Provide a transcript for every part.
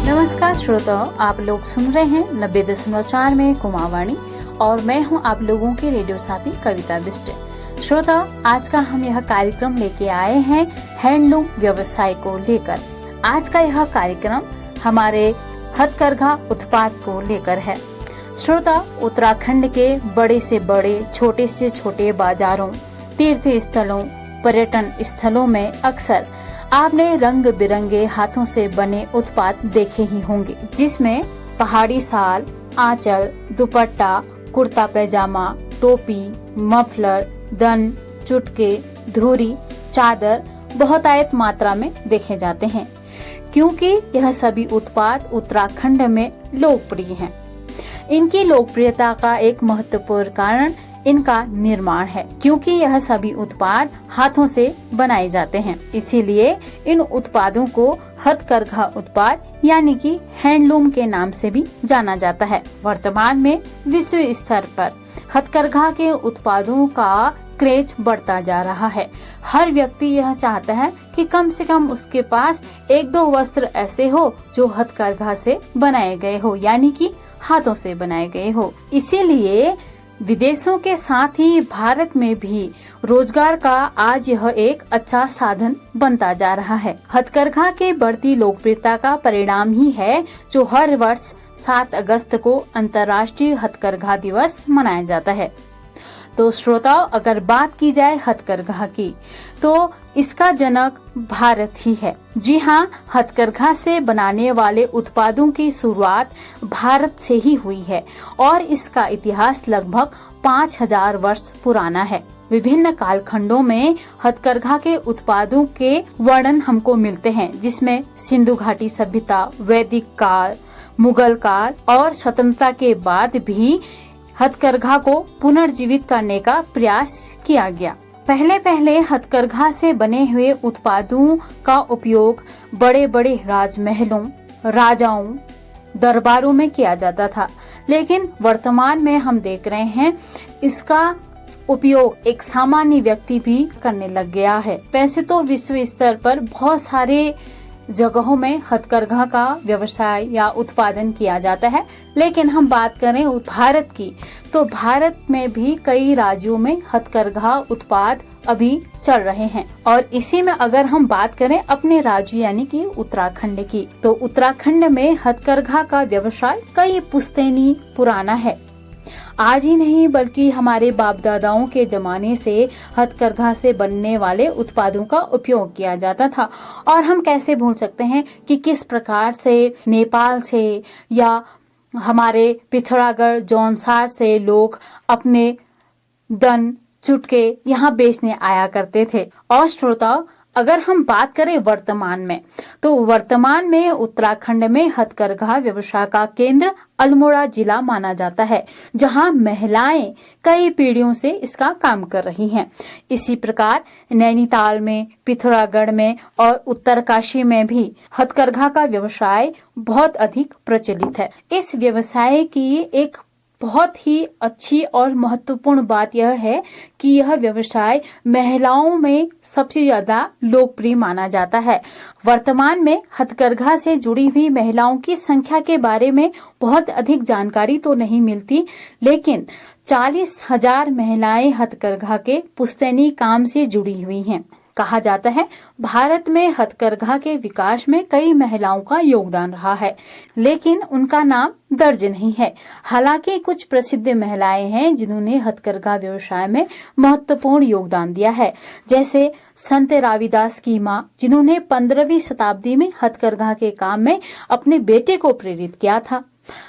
नमस्कार श्रोताओं, आप लोग सुन रहे हैं 90.4 में कुमारवाणी और मैं हूं आप लोगों के रेडियो साथी कविता बिष्ट। श्रोताओं, आज का हम यह कार्यक्रम लेके आए हैं हैंडलूम व्यवसाय को लेकर। आज का यह कार्यक्रम हमारे हथकरघा उत्पाद को लेकर है। श्रोताओ, उत्तराखंड के बड़े से बड़े, छोटे से छोटे बाजारों, तीर्थ स्थलों, पर्यटन स्थलों में अक्सर आपने रंग बिरंगे हाथों से बने उत्पाद देखे ही होंगे, जिसमें पहाड़ी शाल, आंचल, दुपट्टा, कुर्ता पैजामा, टोपी, मफलर, दन, चुटके, धुरी, चादर बहुतायत मात्रा में देखे जाते हैं, क्योंकि यह सभी उत्पाद उत्तराखंड में लोकप्रिय हैं। इनकी लोकप्रियता का एक महत्वपूर्ण कारण इनका निर्माण है, क्योंकि यह सभी उत्पाद हाथों से बनाए जाते हैं। इसीलिए इन उत्पादों को हथकरघा उत्पाद यानी कि हैंडलूम के नाम से भी जाना जाता है। वर्तमान में विश्व स्तर पर हथकरघा के उत्पादों का क्रेज बढ़ता जा रहा है। हर व्यक्ति यह चाहता है कि कम से कम उसके पास एक दो वस्त्र ऐसे हो जो हथकरघा से बनाए गए हो, यानी कि हाथों से बनाए गए हो। इसीलिए विदेशों के साथ ही भारत में भी रोजगार का आज यह एक अच्छा साधन बनता जा रहा है। हथकरघा के बढ़ती लोकप्रियता का परिणाम ही है जो हर वर्ष 7 अगस्त को अंतर्राष्ट्रीय हथकरघा दिवस मनाया जाता है। तो श्रोताओं, अगर बात की जाए हथकरघा की, तो इसका जनक भारत ही है। जी हाँ, हथकरघा से बनाने वाले उत्पादों की शुरुआत भारत से ही हुई है और इसका इतिहास लगभग 5000 वर्ष पुराना है। विभिन्न कालखंडों में हथकरघा के उत्पादों के वर्णन हमको मिलते हैं, जिसमें सिंधु घाटी सभ्यता, वैदिक काल, मुगल काल और स्वतंत्रता के बाद भी हथकरघा को पुनर्जीवित करने का प्रयास किया गया। पहले हथकरघा से बने हुए उत्पादों का उपयोग बड़े बड़े राजमहलों, राजाओं, दरबारों में किया जाता था, लेकिन वर्तमान में हम देख रहे हैं इसका उपयोग एक सामान्य व्यक्ति भी करने लग गया है। वैसे तो विश्व स्तर पर बहुत सारे जगहों में हथकरघा का व्यवसाय या उत्पादन किया जाता है, लेकिन हम बात करें भारत की, तो भारत में भी कई राज्यों में हथकरघा उत्पाद अभी चल रहे हैं। और इसी में अगर हम बात करें अपने राज्य यानी कि उत्तराखंड की, तो उत्तराखंड में हथकरघा का व्यवसाय कई पुश्तैनी पुराना है। आज ही नहीं बल्कि हमारे बाप दादाओं के जमाने से हथकरघा से बनने वाले उत्पादों का उपयोग किया जाता था। और हम कैसे भूल सकते हैं कि किस प्रकार से नेपाल से या हमारे पिथौरागढ़, जौनसार से लोग अपने दन, चुटके यहाँ बेचने आया करते थे। और श्रोताओं, अगर हम बात करें वर्तमान में, तो वर्तमान में उत्तराखंड में हथकरघा व्यवसाय का केंद्र अल्मोड़ा जिला माना जाता है, जहां महिलाएं कई पीढ़ियों से इसका काम कर रही हैं। इसी प्रकार नैनीताल में, पिथौरागढ़ में और उत्तरकाशी में भी हथकरघा का व्यवसाय बहुत अधिक प्रचलित है। इस व्यवसाय की एक बहुत ही अच्छी और महत्वपूर्ण बात यह है कि यह व्यवसाय महिलाओं में सबसे ज्यादा लोकप्रिय माना जाता है। वर्तमान में हथकरघा से जुड़ी हुई महिलाओं की संख्या के बारे में बहुत अधिक जानकारी तो नहीं मिलती, लेकिन 40,000 महिलाएं हथकरघा के पुश्तैनी काम से जुड़ी हुई हैं। कहा जाता है भारत में हथकरघा के विकास में कई महिलाओं का योगदान रहा है, लेकिन उनका नाम दर्ज नहीं है। हालांकि कुछ प्रसिद्ध महिलाएं हैं जिन्होंने हथकरघा व्यवसाय में महत्वपूर्ण योगदान दिया है, जैसे संत राविदास की मां, जिन्होंने 15वीं शताब्दी में हथकरघा के काम में अपने बेटे को प्रेरित किया था।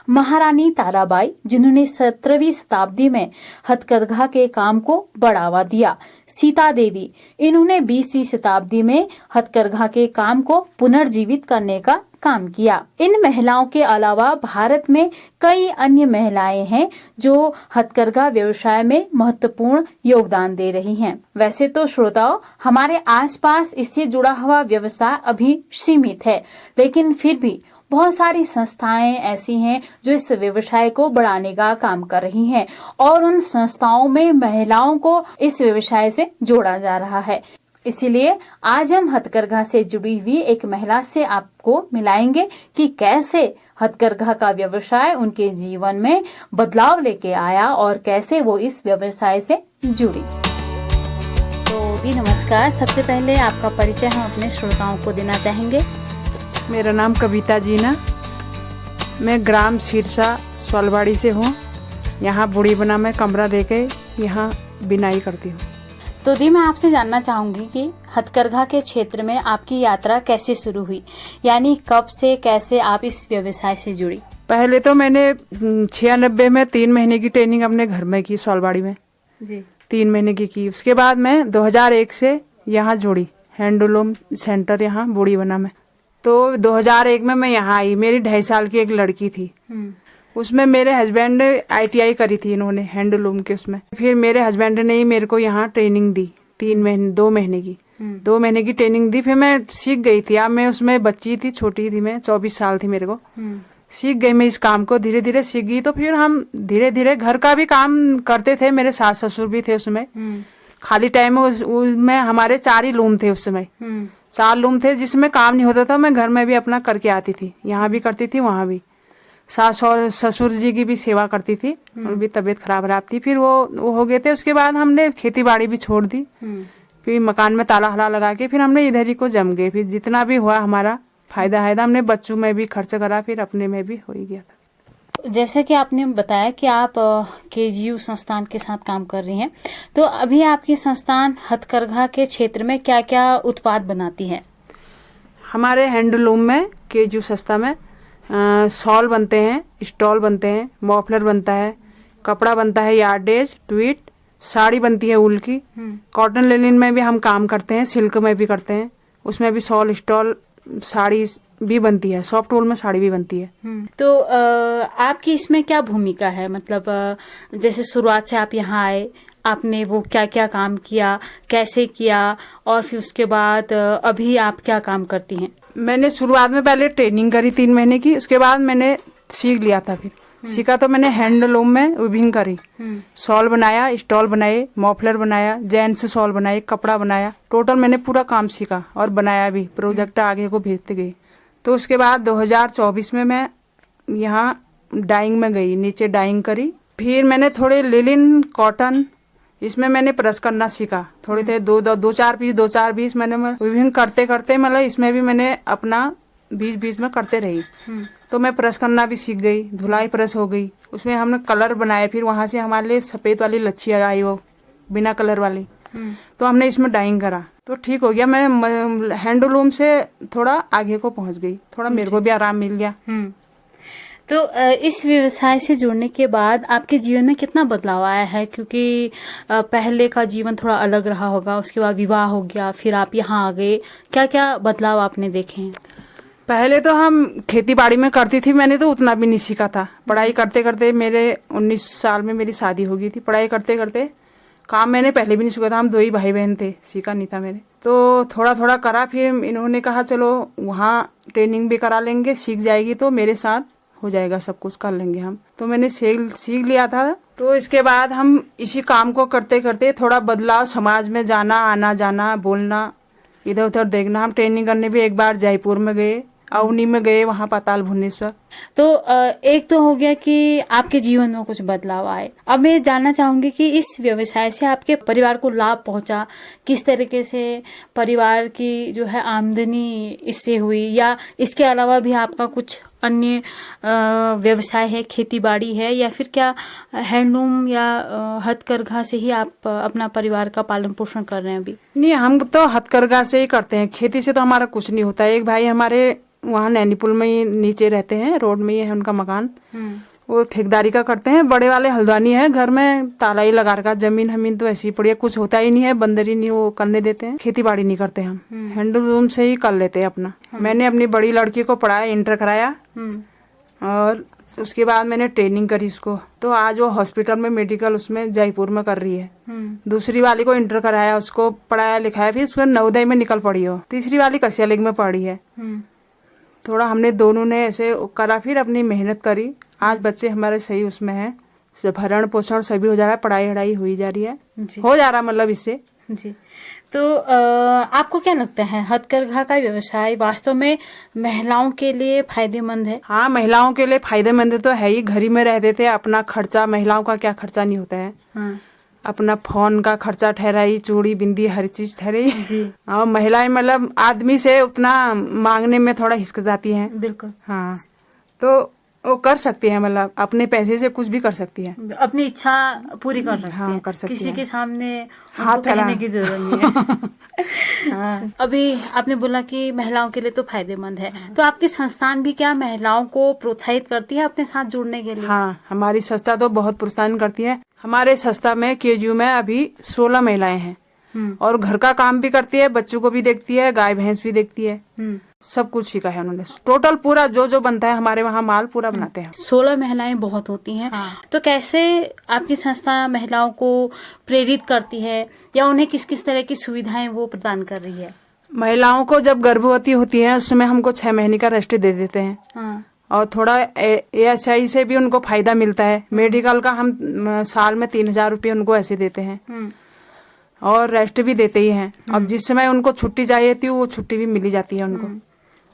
महारानी ताराबाई, जिन्होंने 17वीं शताब्दी में हथकरघा के काम को बढ़ावा दिया। सीता देवी, इन्होंने 20वीं शताब्दी में हथकरघा के काम को पुनर्जीवित करने का काम किया। इन महिलाओं के अलावा भारत में कई अन्य महिलाएं हैं जो हथकरघा व्यवसाय में महत्वपूर्ण योगदान दे रही हैं। वैसे तो श्रोताओं, हमारे आसपास इससे जुड़ा हुआ व्यवसाय अभी सीमित है, लेकिन फिर भी बहुत सारी संस्थाएं ऐसी हैं जो इस व्यवसाय को बढ़ाने का काम कर रही हैं और उन संस्थाओं में महिलाओं को इस व्यवसाय से जोड़ा जा रहा है। इसीलिए आज हम हथकरघा से जुड़ी हुई एक महिला से आपको मिलाएंगे कि कैसे हथकरघा का व्यवसाय उनके जीवन में बदलाव लेके आया और कैसे वो इस व्यवसाय से जुड़ी। तो दी नमस्कार, सबसे पहले आपका परिचय हम अपने श्रोताओं को देना चाहेंगे। मेरा नाम कविता जीना, मैं ग्राम सिरसा सोलवाड़ी से हूँ। यहाँ बूढ़ी बना में कमरा लेके यहाँ बिनाई करती हूँ। तो दी, मैं आपसे जानना चाहूँगी कि हथकरघा के क्षेत्र में आपकी यात्रा कैसे शुरू हुई, यानी कब से कैसे आप इस व्यवसाय से जुड़ी? पहले तो मैंने 96 में 3 महीने की ट्रेनिंग अपने घर में की, सोलवाड़ी में जी 3 महीने की। उसके बाद मैं 2001 से यहाँ जुड़ी, हैंडलूम सेंटर यहाँ बूढ़ी बना में। तो 2001 में मैं यहाँ आई। मेरी 2.5 साल की एक लड़की थी, उसमें मेरे हस्बैंड ने ITI करी थी इन्होंने हैंडलूम के उसमें। फिर मेरे हस्बैंड ने ही मेरे को यहाँ ट्रेनिंग दी 2 महीने की। 2 महीने की ट्रेनिंग दी, फिर मैं सीख गई थी। अब मैं उसमें बच्ची थी, छोटी थी मैं, 24 साल थी मेरे को। सीख गई मैं इस काम को, धीरे धीरे सीख गई। तो फिर हम धीरे धीरे घर का भी काम करते थे। मेरे सास ससुर भी थे उसमें। खाली टाइम में उसमें हमारे 4 ही लूम थे उस समय, 4 लूम थे जिसमें काम नहीं होता था। मैं घर में भी अपना करके आती थी, यहाँ भी करती थी, वहाँ भी। सास और ससुर जी की भी सेवा करती थी, उनकी तबीयत खराब थी। फिर वो हो गए थे। उसके बाद हमने खेती बाड़ी भी छोड़ दी। फिर मकान में ताला हला लगा के फिर हमने इधर ही को जम गए। फिर जितना भी हुआ हमारा फायदा हमने बच्चों में भी खर्च करा, फिर अपने में भी हो ही गया था। जैसे कि आपने बताया कि आप KGU संस्थान के साथ काम कर रही हैं, तो अभी आपकी संस्थान हथकरघा के क्षेत्र में क्या क्या उत्पाद बनाती है? हमारे हैंडलूम में KGU संस्था में शॉल बनते हैं, स्टॉल बनते हैं, मॉफलर बनता है, कपड़ा बनता है, यार्डेज, ट्वीट, साड़ी बनती है ऊल की, कॉटन लिनन में भी हम काम करते हैं, सिल्क में भी करते हैं, उसमें भी शॉल, स्टॉल, साड़ी भी बनती है, सॉफ्ट वूल में साड़ी भी बनती है। तो आपकी इसमें क्या भूमिका है? मतलब जैसे शुरुआत से आप यहाँ आए, आपने वो क्या क्या काम किया, कैसे किया, और फिर उसके बाद अभी आप क्या काम करती हैं? मैंने शुरुआत में पहले ट्रेनिंग करी 3 महीने की। उसके बाद मैंने सीख लिया था। फिर सीखा तो मैंने हैंडलूम में विभिंग करी, शॉल बनाया, स्टॉल बनाए, मॉफलर बनाया, जेंट्स शॉल बनाए, कपड़ा बनाया। टोटल मैंने पूरा काम सीखा और बनाया भी, प्रोजेक्ट आगे को भेजते गई। तो उसके बाद 2024 में मैं यहाँ डाइंग में गई, नीचे डाइंग करी। फिर मैंने थोड़े लिनन, कॉटन, इसमें मैंने प्रेस करना सीखा। थोड़े थे 2-4 पीस मैंने विभिन्न करते करते, मतलब इसमें भी मैंने अपना बीच में करते रही। तो मैं प्रेस करना भी सीख गई, धुलाई प्रेस हो गई। उसमें हमने कलर बनाए। फिर वहां से हमारे लिए सफेद वाली लच्छी आई, वो बिना कलर वाली। तो हमने इसमें डाइंग करा, तो ठीक हो गया। मैं हैंडलूम से थोड़ा आगे को पहुंच गई, थोड़ा मेरे को भी आराम मिल गया। तो इस व्यवसाय से जुड़ने के बाद आपके जीवन में कितना बदलाव आया है? क्योंकि पहले का जीवन थोड़ा अलग रहा होगा, उसके बाद विवाह हो गया, फिर आप यहाँ आ गए। क्या क्या बदलाव आपने देखे हैं? पहले तो हम खेती बाड़ी में करती थी, मैंने तो उतना भी नहीं सीखा था। पढ़ाई करते करते मेरे 19 साल में मेरी शादी हो गई थी। पढ़ाई करते करते काम मैंने पहले भी नहीं सीखा था। हम 2 ही भाई बहन थे, सीखा नहीं था मैंने। तो थोड़ा थोड़ा करा। फिर इन्होंने कहा चलो वहाँ ट्रेनिंग भी करा लेंगे, सीख जाएगी तो मेरे साथ हो जाएगा, सब कुछ कर लेंगे हम। तो मैंने सीख लिया था। तो इसके बाद हम इसी काम को करते करते थोड़ा बदलाव, समाज में जाना, आना जाना, बोलना, इधर उधर देखना। हम ट्रेनिंग करने भी एक बार जयपुर में गए, अवनी में गए, वहाँ पाताल भुवनेश्वर। तो एक तो हो गया कि आपके जीवन में कुछ बदलाव आए। अब मैं जानना चाहूंगी कि इस व्यवसाय से आपके परिवार को लाभ पहुंचा, किस तरीके से परिवार की जो है आमदनी इससे हुई, या इसके अलावा भी आपका कुछ अन्य व्यवसाय है, खेती बाड़ी है, या फिर क्या हैंडलूम या हथकरघा से ही आप अपना परिवार का पालन पोषण कर रहे हैं अभी? नहीं, हम तो हथकरघा से ही करते हैं, खेती से तो हमारा कुछ नहीं होता। एक भाई हमारे वहाँ नैनीपुल में ही नीचे रहते हैं, रोड में ही है उनका मकान, वो ठेकेदारी का करते हैं। बड़े वाले हल्द्वानी है, घर में ताला ही लगा रखा, जमीन हमीन तो ऐसी पड़ी है, कुछ होता ही नहीं है, बंदर ही नहीं वो करने देते हैं। खेती बाड़ी नहीं करते हम, हैंडलूम से ही कर लेते हैं अपना। मैंने अपनी बड़ी लड़की को पढ़ाया, इंटर कराया, और उसके बाद मैंने ट्रेनिंग करी उसको। तो आज वो हॉस्पिटल में, मेडिकल उसमें जयपुर में कर रही है। दूसरी वाली को इंटर कराया, उसको पढ़ाया लिखाया, फिर उसको नवोदय में निकल पड़ी हो। तीसरी वाली कसिया लेग में पढ़ी है। थोड़ा हमने दोनों ने ऐसे करा, फिर अपनी मेहनत करी। आज बच्चे हमारे सही उसमें हैं, भरण पोषण सभी हो जा रहा है, पढ़ाई वढ़ाई हुई जा रही है, हो जा रहा मतलब इससे जी। तो आपको क्या लगता है हथकरघा का व्यवसाय वास्तव में महिलाओं के लिए फायदेमंद है? हाँ, महिलाओं के लिए फायदेमंद तो है ही। घर ही में रहते थे, अपना खर्चा, महिलाओं का क्या खर्चा नहीं होता है। हाँ। अपना फोन का खर्चा ठहराई, चूड़ी बिंदी हर चीज ठहराई जी। और महिलाएं मतलब आदमी से उतना मांगने में थोड़ा हिचकिचाती हैं। बिल्कुल। हाँ, तो वो कर सकती है, मतलब अपने पैसे से कुछ भी कर सकती है, अपनी इच्छा पूरी कर सकती हाँ, है, कर सकती किसी है। के सामने हाथ उनको कहने की जरूरत नहीं है। हाँ। अभी आपने बोला कि महिलाओं के लिए तो फायदेमंद है, तो आपकी संस्थान भी क्या महिलाओं को प्रोत्साहित करती है अपने साथ जुड़ने के लिए? हाँ, हमारी संस्था तो बहुत प्रोत्साहन करती है। हमारे संस्था में केजू में अभी 16 महिलाएं हैं और घर का काम भी करती है, बच्चों को भी देखती है, गाय भैंस भी देखती है, सब कुछ सीखा है उन्होंने। टोटल पूरा जो बनता है हमारे वहाँ माल पूरा बनाते हैं। 16 महिलाएं बहुत होती हैं। हाँ। तो कैसे आपकी संस्था महिलाओं को प्रेरित करती है या उन्हें किस किस तरह की सुविधाएं वो प्रदान कर रही है? महिलाओं को जब गर्भवती होती है उस समय हमको 6 महीने का रेस्ट दे देते हैं। हाँ। और थोड़ा ASI से भी उनको फायदा मिलता है। मेडिकल का हम साल में 3,000 रुपये उनको ऐसे देते हैं और रेस्ट भी देते ही हैं। अब जिस समय उनको छुट्टी चाहिए थी वो छुट्टी भी मिली जाती है उनको।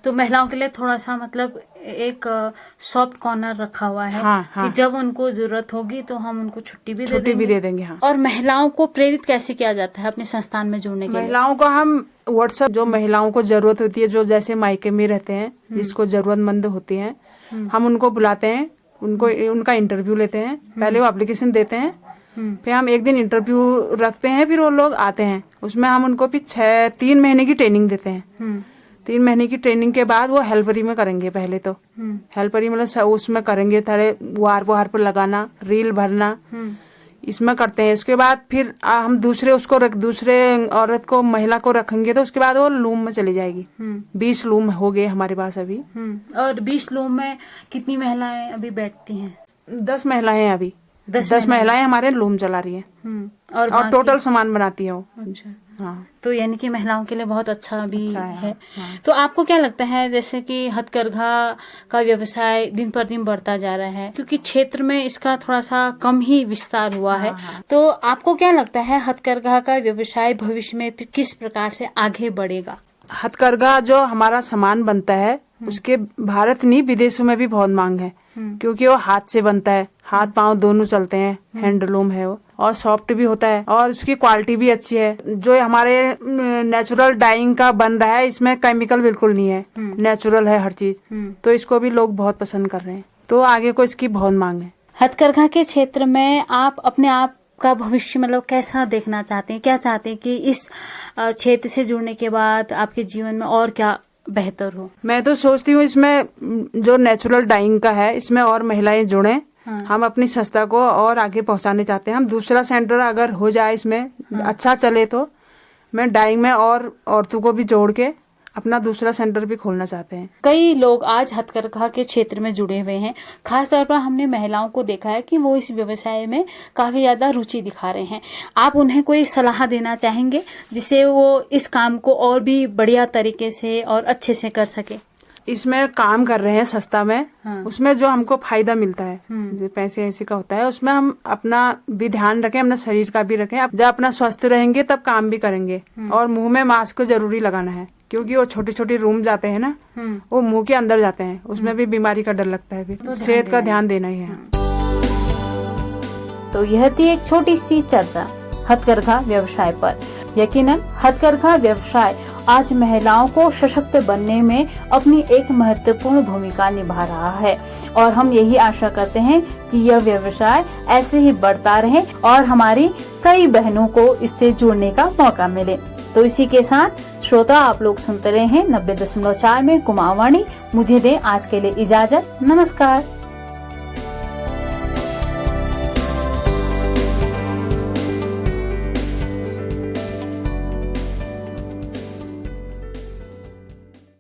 तो महिलाओं के लिए थोड़ा सा मतलब एक सॉफ्ट कॉर्नर रखा हुआ है। हाँ, हाँ। कि जब उनको जरूरत होगी तो हम उनको छुट्टी भी दे देंगे। हाँ। और महिलाओं को प्रेरित कैसे किया जाता है अपने संस्थान में जुड़ने के लिए? महिलाओं को हम व्हाट्सएप, जो महिलाओं को जरूरत होती है, जो जैसे मायके में रहते हैं, जिसको जरूरतमंद होती है, हम उनको बुलाते हैं, उनका इंटरव्यू लेते हैं। पहले वो एप्लीकेशन देते हैं, फिर हम एक दिन इंटरव्यू रखते हैं, फिर वो लोग आते हैं। उसमें हम उनको भी 3 महीने की ट्रेनिंग देते हैं। 3 महीने की ट्रेनिंग के बाद वो हेल्परी में करेंगे। पहले तो हेल्परी मतलब उसमें करेंगे, थोड़े वार पर लगाना, रील भरना, इसमें करते हैं। उसके बाद फिर हम दूसरे औरत को, महिला को रखेंगे, तो उसके बाद वो लूम में चली जाएगी। 20 लूम हो गए हमारे पास अभी। और 20 लूम में कितनी महिलाएं अभी बैठती हैं? 10 महिलाएं अभी 10 महिलाएं हमारे लूम चला रही हैं और टोटल सामान बनाती है वो। अच्छा। हाँ। तो यानी कि महिलाओं के लिए बहुत अच्छा भी अच्छा है। हाँ। तो आपको क्या लगता है जैसे कि हथकरघा का व्यवसाय दिन पर दिन बढ़ता जा रहा है, क्योंकि क्षेत्र में इसका थोड़ा सा कम ही विस्तार हुआ है, तो आपको क्या लगता है हथकरघा का व्यवसाय भविष्य में किस प्रकार से आगे बढ़ेगा? हथकरघा जो हमारा सामान बनता है उसके भारत नहीं विदेशों में भी बहुत मांग है, क्योंकि वो हाथ से बनता है, हाथ पांव दोनों चलते हैं, हैंडलूम है वो, और सॉफ्ट भी होता है और उसकी क्वालिटी भी अच्छी है। जो हमारे नेचुरल डाइंग का बन रहा है, इसमें केमिकल बिल्कुल नहीं है, नेचुरल है हर चीज, तो इसको भी लोग बहुत पसंद कर रहे हैं, तो आगे को इसकी बहुत मांग है। हथकरघा के क्षेत्र में आप अपने आप का भविष्य मतलब कैसा देखना चाहते हैं? क्या चाहते हैं कि इस क्षेत्र से जुड़ने के बाद आपके जीवन में और क्या बेहतर हो? मैं तो सोचती हूँ इसमें जो नेचुरल डाइंग का है, इसमें और महिलाएं जुड़े। हाँ। हम अपनी संस्था को और आगे पहुंचाने चाहते हैं। हम दूसरा सेंटर अगर हो जाए इसमें, हाँ, अच्छा चले, तो मैं डाइंग में और औरतों को भी जोड़ के अपना दूसरा सेंटर भी खोलना चाहते हैं। कई लोग आज हथकरघा के क्षेत्र में जुड़े हुए हैं। खास तौर पर हमने महिलाओं को देखा है कि वो इस व्यवसाय में काफी ज्यादा रुचि दिखा रहे हैं। आप उन्हें कोई सलाह देना चाहेंगे जिससे वो इस काम को और भी बढ़िया तरीके से और अच्छे से कर सके? इसमें काम कर रहे हैं संस्था में। हाँ। उसमें जो हमको फायदा मिलता है, जो पैसे ऐसे का होता है, उसमें हम अपना भी ध्यान रखें, अपना शरीर का भी रखें। जब अपना स्वस्थ रहेंगे तब काम भी करेंगे। और मुंह में मास्क जरूरी लगाना है, क्योंकि वो छोटे छोटे रूम जाते हैं ना, वो मुंह के अंदर जाते हैं, उसमें भी बीमारी का डर लगता है। फिर सेहत का ध्यान देना ही है। तो यह थी एक छोटी सी चर्चा हथकरघा व्यवसाय पर। यकीनन हथकरघा व्यवसाय आज महिलाओं को सशक्त बनने में अपनी एक महत्वपूर्ण भूमिका निभा रहा है और हम यही आशा करते हैं कि यह व्यवसाय ऐसे ही बढ़ता रहे और हमारी कई बहनों को इससे जुड़ने का मौका मिले। तो इसी के साथ श्रोता, आप लोग सुनते रहे हैं 90.4 में कुमारवाणी। मुझे दें आज के लिए इजाजत। नमस्कार।